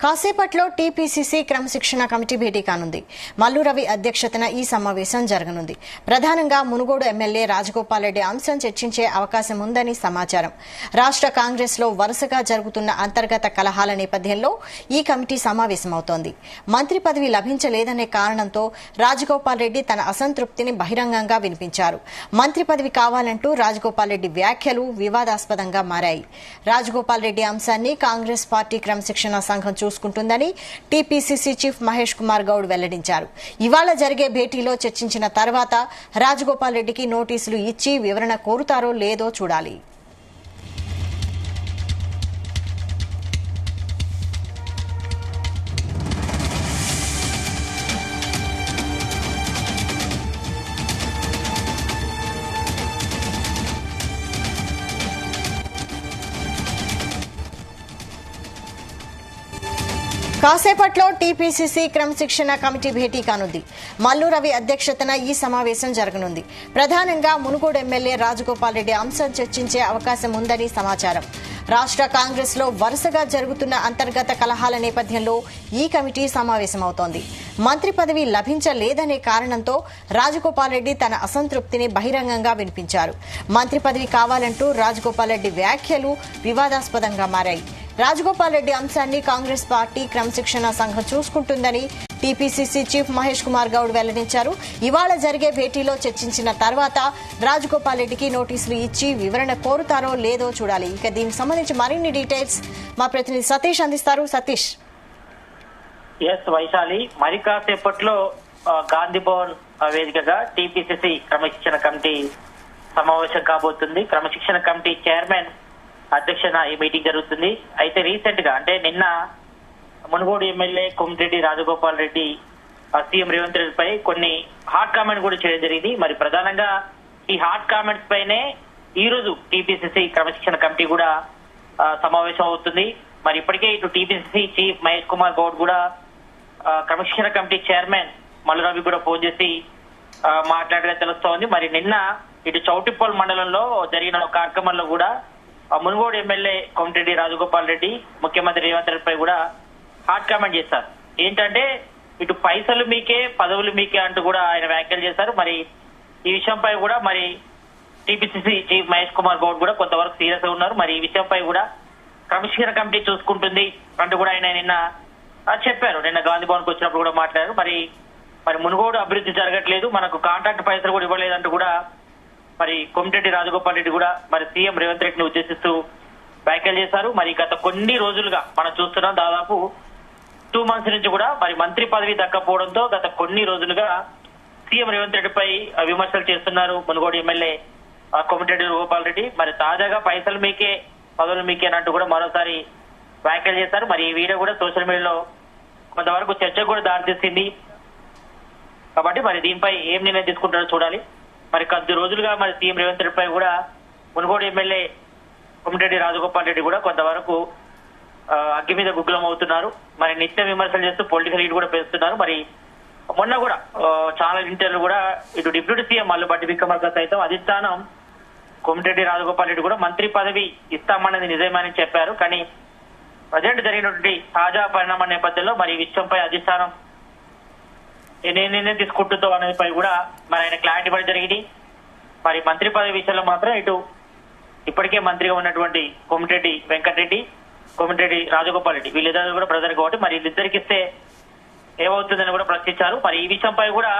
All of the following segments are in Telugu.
కాసేపట్లో టీపీసీసీ క్రమశిక్షణ కమిటీ భేటీ కానుంది. మల్లు రవి అధ్యక్షతన ఈ సమావేశం జరగనుంది. ప్రధానంగా మునుగోడు ఎమ్మెల్యే రాజగోపాల్ రెడ్డి అంశం చర్చించే అవకాశం ఉందని సమాచారం. రాష్ట్ర కాంగ్రెస్ లో వరుసగా జరుగుతున్న అంతర్గత కలహాల నేపథ్యంలో ఈ కమిటీ సమావేశమవుతోంది. మంత్రి పదవి లభించలేదనే కారణంతో రాజగోపాల్ రెడ్డి తన అసంతృప్తిని బహిరంగంగా వినిపించారు. మంత్రి పదవి కావాలంటూ రాజగోపాల్ రెడ్డి వ్యాఖ్యలు వివాదాస్పదంగా మారాయి. రాజగోపాల్ రెడ్డి అంశాన్ని కాంగ్రెస్ పార్టీ క్రమశిక్షణ సంఘం చూసుకుంటుందని టీపీసీసీ చీఫ్ మహేష్ కుమార్ గౌడ్ వెల్లడించారు. ఇవాళ జరిగే భేటీలో చర్చించిన తర్వాత రాజగోపాల్ రెడ్డికి నోటీసులు ఇచ్చి వివరణ కోరుతారో లేదో చూడాలి. కాసేపట్లో టీపీసీసీ క్రమశిక్షణ కమిటీ భేటీ కానుంది. మల్లు రవి అధ్యక్షతన ఈ సమావేశం జరగనుంది. ప్రధానంగా మునుగోడు ఎమ్మెల్యే రాజగోపాల్ రెడ్డి అంశం చర్చించే అవకాశం ఉందని సమాచారం. రాష్ట్ర కాంగ్రెస్ లో వరుసగా జరుగుతున్న అంతర్గత కలహాల నేపథ్యంలో ఈ కమిటీ సమావేశమవుతోంది. మంత్రి పదవి లభించలేదనే కారణంతో రాజగోపాల్ రెడ్డి తన అసంతృప్తిని బహిరంగంగా వినిపించారు. మంత్రి పదవి కావాలంటూ రాజగోపాల్ రెడ్డి వ్యాఖ్యలు వివాదాస్పదంగా మారాయి. రాజగోపాల్ రెడ్డి అంశాన్ని కాంగ్రెస్ పార్టీ క్రమశిక్షణ సంఘం చూసుకుంటుందని టీపీసీసీ చీఫ్ మహేష్ కుమార్ గౌడ్ వెల్లడించారు. ఇవాళ జరిగే భేటీలో చర్చించిన తర్వాత రాజగోపాల్ రెడ్డికి నోటీసులు ఇచ్చి వివరణ కోరుతారో లేదో చూడాలి. ఇక దీనికి సంబంధించి మరిన్ని డీటెయిల్స్ మా ప్రతినిధి సతీష్ అందిస్తారు. సతీష్. వైశాలి, మరి కాసేపట్లో గాంధీ భవన్ వేదికగా టీపీసీసీ క్రమశిక్షణ కమిటీ సమావేశం కాబోతుంది. క్రమశిక్షణ కమిటీ చైర్మన్ అధ్యక్షన ఈ మీటింగ్ జరుగుతుంది. అయితే రీసెంట్ గా అంటే నిన్న మునుగోడు ఎమ్మెల్యే కోమటిరెడ్డి రాజగోపాల్ రెడ్డి సీఎం రేవంత్ రెడ్డి పై కొన్ని హాట్ కామెంట్ కూడా చేయడం జరిగింది. మరి ప్రధానంగా ఈ హాట్ కామెంట్స్ పైనే ఈ రోజు టీపీసీసీ క్రమశిక్షణ కమిటీ కూడా సమావేశం అవుతుంది. మరి ఇప్పటికే ఇటు టీపీసీసీ చీఫ్ మహేష్ కుమార్ గౌడ్ కూడా క్రమశిక్షణ కమిటీ చైర్మన్ మల్లు రవి కూడా ఫోన్ చేసి మాట్లాడగా తెలుస్తోంది. మరి నిన్న ఇటు చౌటిప్పల్ మండలంలో జరిగిన ఒక కార్యక్రమంలో కూడా మునుగోడు ఎమ్మెల్యే కోమటిరెడ్డి రాజగోపాల్ రెడ్డి ముఖ్యమంత్రి రేవంత్ రెడ్డి పై కూడా హాట్ కామెంట్ చేశారు. ఏంటంటే ఇటు పైసలు మీకే పదవులు మీకే అంటూ కూడా ఆయన వ్యాఖ్యలు చేశారు. మరి ఈ విషయంపై కూడా మరి టీపీసీసీ చీఫ్ మహేష్ కుమార్ గౌడ్ కూడా కొంతవరకు సీరియస్ గా ఉన్నారు. మరి ఈ విషయంపై కూడా క్రమశిక్షణ కమిటీ చూసుకుంటుంది అంటూ కూడా ఆయన నిన్న చెప్పారు. నిన్న గాంధీ భవన్ కు వచ్చినప్పుడు కూడా మాట్లాడారు. మరి మునుగోడు అభివృద్ధి జరగట్లేదు, మనకు కాంట్రాక్ట్ పైసలు కూడా ఇవ్వలేదంటూ కూడా మరి కోమటిరెడ్డి రాజగోపాల్ రెడ్డి కూడా మరి సీఎం రేవంత్ రెడ్డిని ఉద్దేశిస్తూ వ్యాఖ్యలు చేశారు. మరి గత కొన్ని రోజులుగా మనం చూస్తున్నాం, దాదాపు 2 months నుంచి కూడా మరి మంత్రి పదవి దక్కపోవడంతో గత కొన్ని రోజులుగా సీఎం రేవంత్ రెడ్డిపై విమర్శలు చేస్తున్నారు మునుగోడు ఎమ్మెల్యే కోమటిరెడ్డి రాజగోపాల్ రెడ్డి. మరి తాజాగా పైసలు మీకే పదవులు మీకే అంటూ కూడా మరోసారి వ్యాఖ్యలు చేశారు. మరి ఈ వీడియో కూడా సోషల్ మీడియాలో కొంతవరకు చర్చకు కూడా దారితీసింది. కాబట్టి మరి దీనిపై ఏం నిర్ణయం తీసుకుంటారో చూడాలి. మరి కొద్ది రోజులుగా మరి సీఎం రేవంత్ రెడ్డిపై కూడా మునుగోడు ఎమ్మెల్యే కోమటిరెడ్డి రాజగోపాల్ రెడ్డి కూడా కొంతవరకు అగ్గి మీద గుగ్గులం అవుతున్నారు. మరి నిత్య విమర్శలు చేస్తూ పొలిటికల్ హీట్ కూడా పెంచుతున్నారు. మరి మొన్న కూడా చాలా ఇంటర్వ్యూలు కూడా ఇటు డిప్యూటీ సీఎం మల్లుబట్టి విక్రమార్క సైతం అధిష్టానం కోమటిరెడ్డి రాజగోపాల్ రెడ్డి కూడా మంత్రి పదవి ఇస్తామన్నది నిజమని చెప్పారు. కానీ ప్రజెంట్ జరిగినటువంటి తాజా పరిణామం నేపథ్యంలో మరి ఈ విషయంపై అధిష్టానం నిర్ణయం తీసుకుంటుందో అనేదిపై కూడా మరి ఆయన క్లారిటీ పడి జరిగింది. మరి మంత్రి పదవి విషయంలో మాత్రం ఇటు ఇప్పటికే మంత్రిగా ఉన్నటువంటి కోమటిరెడ్డి వెంకటరెడ్డి, కోమటిరెడ్డి రాజగోపాల్ రెడ్డి వీళ్ళిద్దరు కూడా బ్రదర్ కాబట్టి మరి వీళ్ళిద్దరికి ఇస్తే ఏమవుతుందని కూడా ప్రశ్నించారు. మరి ఈ విషయంపై కూడా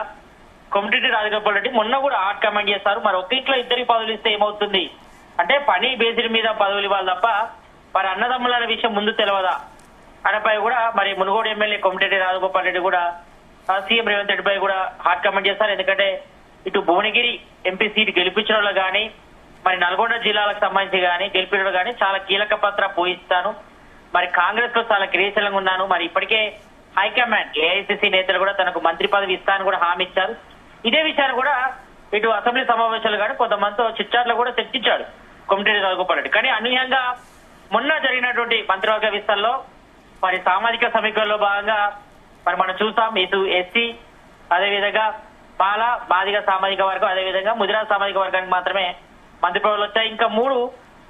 కోమటిరెడ్డి రాజగోపాల్ రెడ్డి మొన్న కూడా హాట్ కామెంట్ చేశారు. మరి ఒక్క ఇంట్లో ఇద్దరికి పదవులు ఇస్తే ఏమవుతుంది అంటే పని బేసిడ్ మీద పదవులు ఇవ్వాలి తప్ప మరి అన్నదమ్ముల అనే విషయం ముందు తెలియదా అనేపై కూడా మరి మునుగోడు ఎమ్మెల్యే కోమటిరెడ్డి రాజగోపాల్ రెడ్డి కూడా సీఎం రేవంత్ రెడ్డిపై కూడా హాట్ కామెంట్ చేస్తారు. ఎందుకంటే ఇటు భువనగిరి ఎంపీ సీట్ గెలిపించడంలో గానీ మరి నల్గొండ జిల్లాలకు సంబంధించి గానీ గెలిపించడంలో గానీ చాలా కీలక పాత్ర పోయిస్తాను. మరి కాంగ్రెస్ లో చాలా క్రియాశీలంగా ఉన్నాను. మరి ఇప్పటికే హైకమాండ్ ఏఐసీసీ నేతలు కూడా తనకు మంత్రి పదవి ఇస్తానని కూడా హామీ ఇచ్చారు. ఇదే విషయాన్ని కూడా ఇటు అసెంబ్లీ సమావేశాలు కానీ కొంతమందితో చిట్చాట్లో కూడా చర్చించాడు కోమటిరెడ్డి రాజగోపాల్ రెడ్డి. కానీ అనూహ్యంగా మొన్న జరిగినటువంటి మంత్రివర్గ విస్తరణలో మరి సామాజిక సమీకరణలో భాగంగా మరి మనం చూసాం ఇటు ఎస్సీ అదేవిధంగా బాధిక సామాజిక వర్గం అదేవిధంగా ముదిరాజ్ సామాజిక వర్గానికి మాత్రమే మంత్రి పదవులు వచ్చాయి. ఇంకా 3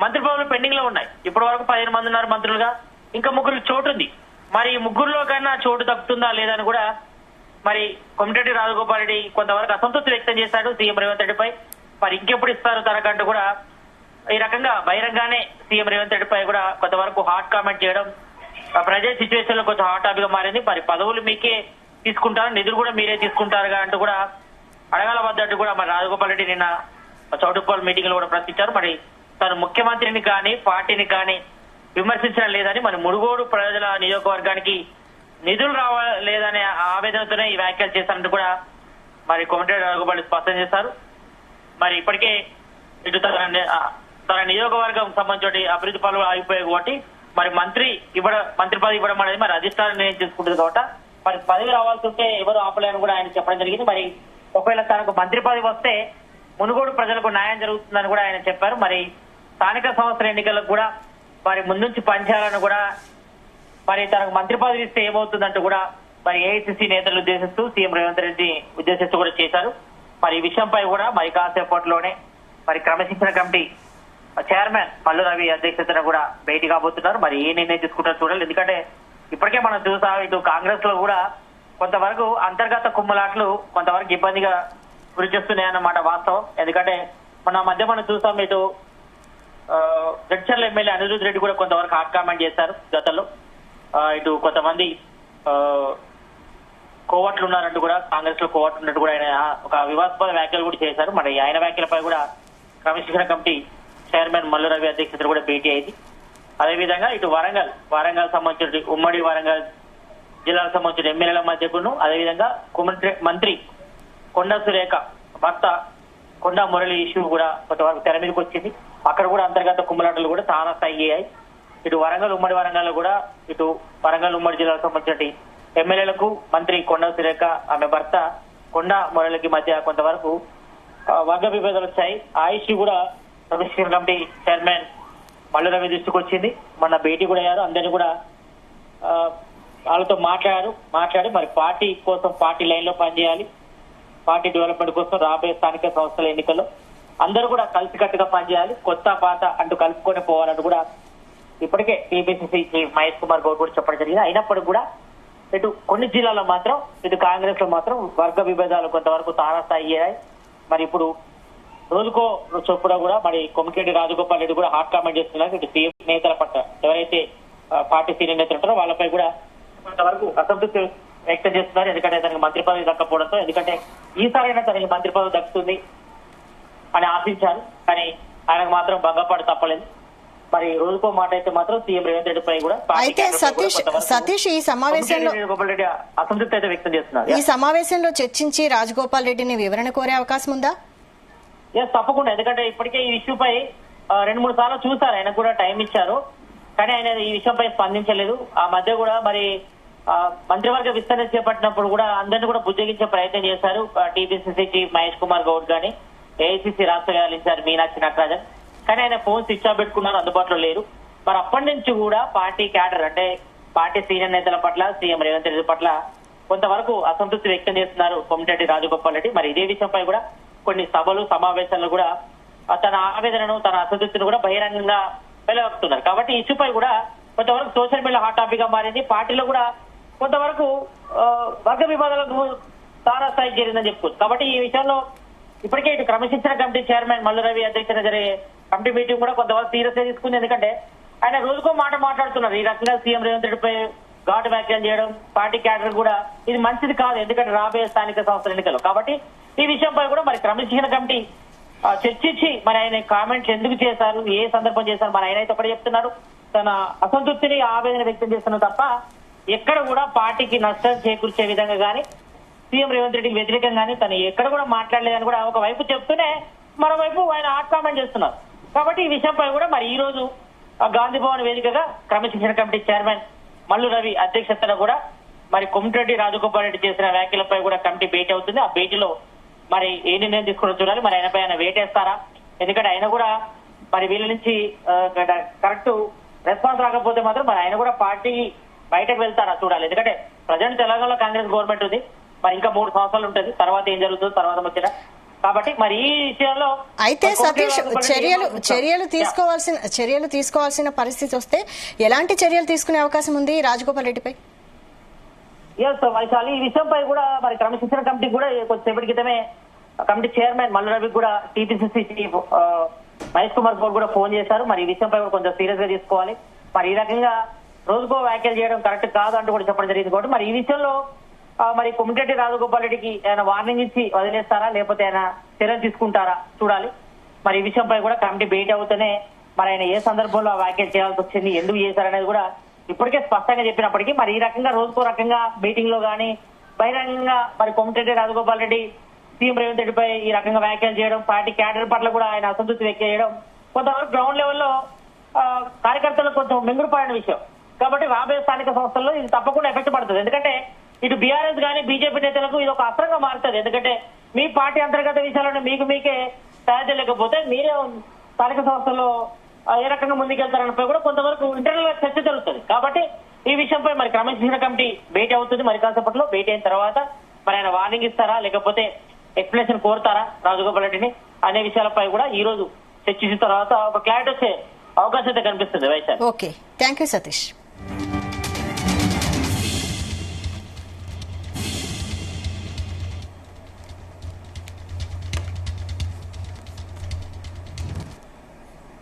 మంత్రి పదవులు పెండింగ్ లో ఉన్నాయి. ఇప్పటి వరకు 15 మంది ఉన్నారు మంత్రులుగా, ఇంకా 3 చోటు ఉంది. మరి ముగ్గురులో కన్నా చోటు దక్కుతుందా లేదని కూడా మరి కొమటిరెడ్డి రాజగోపాల్ రెడ్డి కొంతవరకు అసంతృప్తి వ్యక్తం చేశాడు సీఎం రేవంత్ రెడ్డిపై. మరి ఇంకెప్పుడు ఇస్తారు తనకంటూ కూడా ఈ రకంగా బహిరంగానే సీఎం రేవంత్ రెడ్డిపై కూడా కొంతవరకు హాట్ కామెంట్ చేయడం ప్రజెంట్ సిచ్యువేషన్ లో కొంచెం హాట్ టాపిక్ గా మారింది. మరి పదవులు మీకే తీసుకుంటారు, నిధులు కూడా మీరే తీసుకుంటారు అంటూ కూడా అడగాల వద్దట్టు కూడా మరి రాజగోపాల్ రెడ్డి నిన్న చౌటుప్పల్ మీటింగ్ లో కూడా ప్రశ్నించారు. మరి తను ముఖ్యమంత్రిని కానీ పార్టీని కానీ విమర్శించడం లేదని, మరి మునుగోడు ప్రజల నియోజకవర్గానికి నిధులు లేదనే ఆవేదనతోనే ఈ వ్యాఖ్యలు చేశారంటూ కూడా మరి కోమటిరెడ్డి రాజగోపాల్ స్పష్టం చేశారు. మరి ఇప్పటికే ఇటు తన నియోజకవర్గం సంబంధించి అభివృద్ధి పనులు ఆగిపోయాయి కాబట్టి మరి మంత్రి పదవి ఇవ్వడం అనేది మరి అధిష్టానం నిర్ణయం తీసుకుంటుంది కాబట్టి మరి పదవి రావాల్సి ఉంటే ఎవరు ఆపలేని కూడా ఆయన చెప్పడం జరిగింది. మరి ఒకవేళ తనకు మంత్రి పదవి వస్తే మునుగోడు ప్రజలకు న్యాయం జరుగుతుందని కూడా ఆయన చెప్పారు. మరి స్థానిక సంస్థల ఎన్నికలకు కూడా మరి ముందుంచి పనిచేయాలని కూడా మరి తనకు మంత్రి పదవి ఇస్తే ఏమవుతుందంటూ కూడా మరి ఏఐసిసి నేతలు ఉద్దేశిస్తూ సీఎం రేవంత్ రెడ్డి ఉద్దేశిస్తూ కూడా చేశారు. మరి ఈ విషయంపై కూడా మరి కాసేపట్లోనే మరి క్రమశిక్షణ కమిటీ చైర్మన్ మల్లు రవి అధ్యక్షతన కూడా భేటీ కాబోతున్నారు. మరి ఏ నిర్ణయం తీసుకుంటారో చూడాలి. ఎందుకంటే ఇప్పటికే మనం చూసాం ఇటు కాంగ్రెస్ లో కూడా కొంతవరకు అంతర్గత కుమ్మలాట్లు కొంతవరకు ఇబ్బందిగా గురి చేస్తున్నాయన్నమాట వాస్తవం. ఎందుకంటే మనం చూసాం ఇటు జడ్చర్ల ఎమ్మెల్యే అనిరుద్ రెడ్డి కూడా కొంతవరకు హాట్ కామెంట్ చేశారు గతంలో. ఇటు కొంతమంది కోవట్లు ఉన్నారంటూ కూడా కాంగ్రెస్ లో కోవట్లు ఉన్నట్టు కూడా ఆయన ఒక వివాదాస్పద వ్యాఖ్యలు కూడా చేశారు. మరి ఆయన వ్యాఖ్యలపై కూడా క్రమశిక్షణ కమిటీ చైర్మన్ మల్లు రవి అధ్యక్షతన కూడా భేటీ అయింది. అదేవిధంగా ఇటు వరంగల్ సంబంధించిన ఉమ్మడి వరంగల్ జిల్లాకు సంబంధించిన ఎమ్మెల్యేల మధ్యకును అదేవిధంగా మంత్రి కొండా సురేఖ భర్త కొండా మురళి ఇష్యూ కూడా కొంతవరకు తెర మీదకి వచ్చింది. అక్కడ కూడా అంతర్గత కుమ్మలాటలు కూడా చాలా స్థాయి అయ్యాయి. ఇటు ఉమ్మడి వరంగల్ కూడా ఇటు వరంగల్ ఉమ్మడి జిల్లాకు సంబంధించిన ఎమ్మెల్యేలకు మంత్రి కొండా సురేఖ ఆమె భర్త కొండా మురళికి మధ్య కొంతవరకు వర్గ విభేదాలు వచ్చాయి. ఆ ఇష్యూ కూడా క్రమశిక్షణ కమిటీ చైర్మన్ మల్లు రవి దృష్టికి వచ్చింది. మొన్న భేటీ కూడా అయ్యారు. అందరినీ కూడా వాళ్ళతో మాట్లాడి మరి పార్టీ కోసం పార్టీ లైన్ లో పనిచేయాలి, పార్టీ డెవలప్మెంట్ కోసం రాబోయే స్థానిక సంస్థల ఎన్నికల్లో అందరూ కూడా కలిసికట్టుగా పనిచేయాలి, కొత్త పాత అంటూ కలుపుకొని పోవాలంటూ కూడా ఇప్పటికే టీపీసీసీ చీఫ్ మహేష్ కుమార్ గౌడ్ కూడా చెప్పడం జరిగింది. అయినప్పటికీ కూడా ఇటు కొన్ని జిల్లాల్లో మాత్రం ఇటు కాంగ్రెస్ లో మాత్రం వర్గ విభేదాలు కొంతవరకు తారాస్థాయి అయ్యాయి. మరి ఇప్పుడు రోజుకో చొప్పున కూడా మరి కొమటిరెడ్డి రాజగోపాల్ రెడ్డి కూడా హాట్ కామెంట్ చేస్తున్నారు. ఇటు సీఎం నేతల పట్ల ఎవరైతే పార్టీ సీనియర్ నేతలు ఉంటారో వాళ్ళపై కూడా కొంతవరకు అసంతృప్తి వ్యక్తం చేస్తున్నారు. ఎందుకంటే తనకు మంత్రి పదవి దక్కపోవడంతో, ఎందుకంటే ఈసారైనా తనకి మంత్రి పదవి దక్కుతుంది అని ఆశించారు. కానీ ఆయనకు మాత్రం భంగపాటు తప్పలేదు. మరి రోజుకో మాట అయితే మాత్రం సీఎం రేవంత్ రెడ్డిపై కూడా అయితే సతీష్ ఈ సమావేశంలో అసంతృప్తి అయితే వ్యక్తం చేస్తున్నారు. ఈ సమావేశంలో చర్చించి రాజగోపాల్ రెడ్డిని వివరణ కోరే అవకాశం ఉందా? తప్పకుండా. ఎందుకంటే ఇప్పటికే ఈ ఇష్యూపై 2-3 సార్లు చూసారు, ఆయన కూడా టైం ఇచ్చారు. కానీ ఆయన ఈ విషయంపై స్పందించలేదు. ఆ మధ్య కూడా మరి మంత్రివర్గ విస్తరణ చేపట్టినప్పుడు కూడా అందరినీ కూడా బుజ్జగించే ప్రయత్నం చేశారు. టీపీసీసీ చీఫ్ మహేష్ కుమార్ గౌడ్ గాని, ఏఐసీసీ రాష్ట్ర ఇన్ఛార్జ్ మీనాక్షి నటరాజన్. కానీ ఆయన ఫోన్ స్విచ్ ఆఫ్ పెట్టుకున్నారు, అందుబాటులో లేరు. మరి అప్పటి నుంచి కూడా పార్టీ క్యాడర్ అంటే పార్టీ సీనియర్ నేతల పట్ల సీఎం రేవంత్ రెడ్డి పట్ల కొంతవరకు అసంతృప్తి వ్యక్తం చేస్తున్నారు కొమటిరెడ్డి రాజగోపాల్ రెడ్డి. మరి ఇదే విషయంపై కూడా కొన్ని సభలు సమావేశాలను కూడా తన ఆవేదనను తన అసంతృప్తిని కూడా బహిరంగంగా వెలువడుతున్నారు. కాబట్టి ఈ ఇష్యూపై కూడా కొంతవరకు సోషల్ మీడియా హాట్ టాపిక్ గా మారింది. పార్టీలో కూడా కొంతవరకు వర్గ వివాదాలకు తారాస్థాయి చేరిందని చెప్పుకోవచ్చు. కాబట్టి ఈ విషయంలో ఇప్పటికే ఇటు క్రమశిక్షణ కమిటీ చైర్మన్ మల్లు రవి అధ్యక్షత జరిగే కమిటీ మీటింగ్ కూడా కొంతవరకు సీరియస్ తీసుకుంది. ఎందుకంటే ఆయన రోజుకో మాట మాట్లాడుతున్నారు. ఈ రకంగా సీఎం రేవంత్ రెడ్డిపై ఘాటు వ్యాఖ్యలు చేయడం పార్టీ క్యాడర్ కూడా ఇది మంచిది కాదు, ఎందుకంటే రాబోయే స్థానిక సంస్థల ఎన్నికలు. కాబట్టి ఈ విషయంపై కూడా మరి క్రమశిక్షణ కమిటీ చర్చించి మరి ఆయన కామెంట్స్ ఎందుకు చేశారు, ఏ సందర్భం చేశారు, మరి ఆయన అయితే ఒకటి చెప్తున్నాడు, తన అసంతృప్తిని ఆవేదన వ్యక్తం చేస్తున్నారు తప్ప ఎక్కడ కూడా పార్టీకి నష్టం చేకూర్చే విధంగా గానీ సీఎం రేవంత్ రెడ్డికి వ్యతిరేకంగానే తను ఎక్కడ కూడా మాట్లాడలేదని కూడా ఒకవైపు చెప్తూనే మరోవైపు ఆయన హాట్ కామెంట్ చేస్తున్నారు. కాబట్టి ఈ విషయంపై కూడా మరి ఈ రోజు గాంధీ భవన్ వేదికగా క్రమశిక్షణ కమిటీ చైర్మన్ మల్లు రవి అధ్యక్షతన కూడా మరి కొమటిరెడ్డి రాజగోపాల్ రెడ్డి చేసిన వ్యాఖ్యలపై కూడా కమిటీ భేటీ అవుతుంది. ఆ భేటీలో మరి ఏ నిర్ణయం తీసుకుని చూడాలి. మరి ఆయనపై ఆయన వేటేస్తారా, ఎందుకంటే ఆయన కూడా మరి వీళ్ళ నుంచి కరెక్ట్ రెస్పాన్స్ రాకపోతే మాత్రం మరి ఆయన కూడా పార్టీ బయటకు వెళ్తారా చూడాలి. ఎందుకంటే ప్రజెంట్ తెలంగాణలో కాంగ్రెస్ గవర్నమెంట్ ఉంది, మరి ఇంకా 3 సంవత్సరాలు ఉంటుంది. తర్వాత ఏం జరుగుతుందో తర్వాత ముచ్చట కాబట్టి మరి ఈ విషయంలో అయితే సతీష్ చర్యలు తీసుకోవాల్సిన పరిస్థితి వస్తే ఎలాంటి చర్యలు తీసుకునే అవకాశం ఉంది రాజగోపాల్ రెడ్డిపై? వైశాలి, ఈ విషయంపై కూడా మరి క్రమశిక్షణ కమిటీ కూడా కొద్దిసేపటి క్రితమే కమిటీ చైర్మన్ మల్లు రవి కూడా టీపీసీసీ చీఫ్ మహేష్ కుమార్ గౌడ్ కూడా ఫోన్ చేశారు. మరి ఈ విషయంపై కూడా కొంచెం సీరియస్ గా తీసుకోవాలి. మరి ఈ రకంగా రోజుకో వ్యాఖ్యలు చేయడం కరెక్ట్ కాదు అంటూ కూడా చెప్పడం జరిగింది. కాబట్టి మరి ఈ విషయంలో మరి కొమ్మిరెడ్డి రాజగోపాల్ రెడ్డికి ఆయన వార్నింగ్ ఇచ్చి వదిలేస్తారా, లేకపోతే ఆయన చర్యలు తీసుకుంటారా చూడాలి. మరి ఈ విషయంపై కూడా కమిటీ భేటీ అవుతూనే మరి ఆయన ఏ సందర్భంలో ఆ వ్యాఖ్యలు చేయాల్సి వచ్చింది, ఎందుకు చేశారనేది కూడా ఇప్పటికే స్పష్టంగా చెప్పినప్పటికీ మరి ఈ రకంగా రోజుకో రకంగా మీటింగ్ లో గానీ బహిరంగంగా మరి కొమ్మిరెడ్డి రాజగోపాల్ రెడ్డి సీఎం రేవంత్ రెడ్డిపై ఈ రకంగా వ్యాఖ్యలు చేయడం, పార్టీ క్యాడర్ పట్ల కూడా ఆయన అసంతృప్తి వ్యక్తం చేయడం కొంతవరకు గ్రౌండ్ లెవెల్లో కార్యకర్తలకు కొంచెం మింగుడుపడిన విషయం. కాబట్టి రాబోయే స్థానిక సంస్థల్లో ఇది తప్పకుండా ఎఫెక్ట్ పడుతుంది. ఎందుకంటే ఇటు బీఆర్ఎస్ గానీ బీజేపీ నేతలకు ఇది ఒక అస్త్రంగా మారుతుంది. ఎందుకంటే మీ పార్టీ అంతర్గత విషయాలను మీకే తయారు చేయలేకపోతే మీరే స్థానిక సంస్థల్లో ఏ రకంగా ముందుకెళ్తారనిపై కూడా కొంతవరకు ఇంటర్నల్ గా చర్చ జరుగుతుంది. కాబట్టి ఈ విషయంపై మరి క్రమశిక్షణ కమిటీ భేటీ అవుతుంది. మరి కాసేపట్లో భేటీ అయిన తర్వాత మరి ఆయన వార్నింగ్ ఇస్తారా, లేకపోతే ఎక్స్ప్లెనేషన్ కోరుతారా రాజగోపాల్ రెడ్డిని అనే విషయాలపై కూడా ఈ రోజు చర్చించిన తర్వాత ఒక క్లారిటీ వచ్చే అవకాశం అయితే కనిపిస్తుంది. Vaishali. Okay, thank you Satish.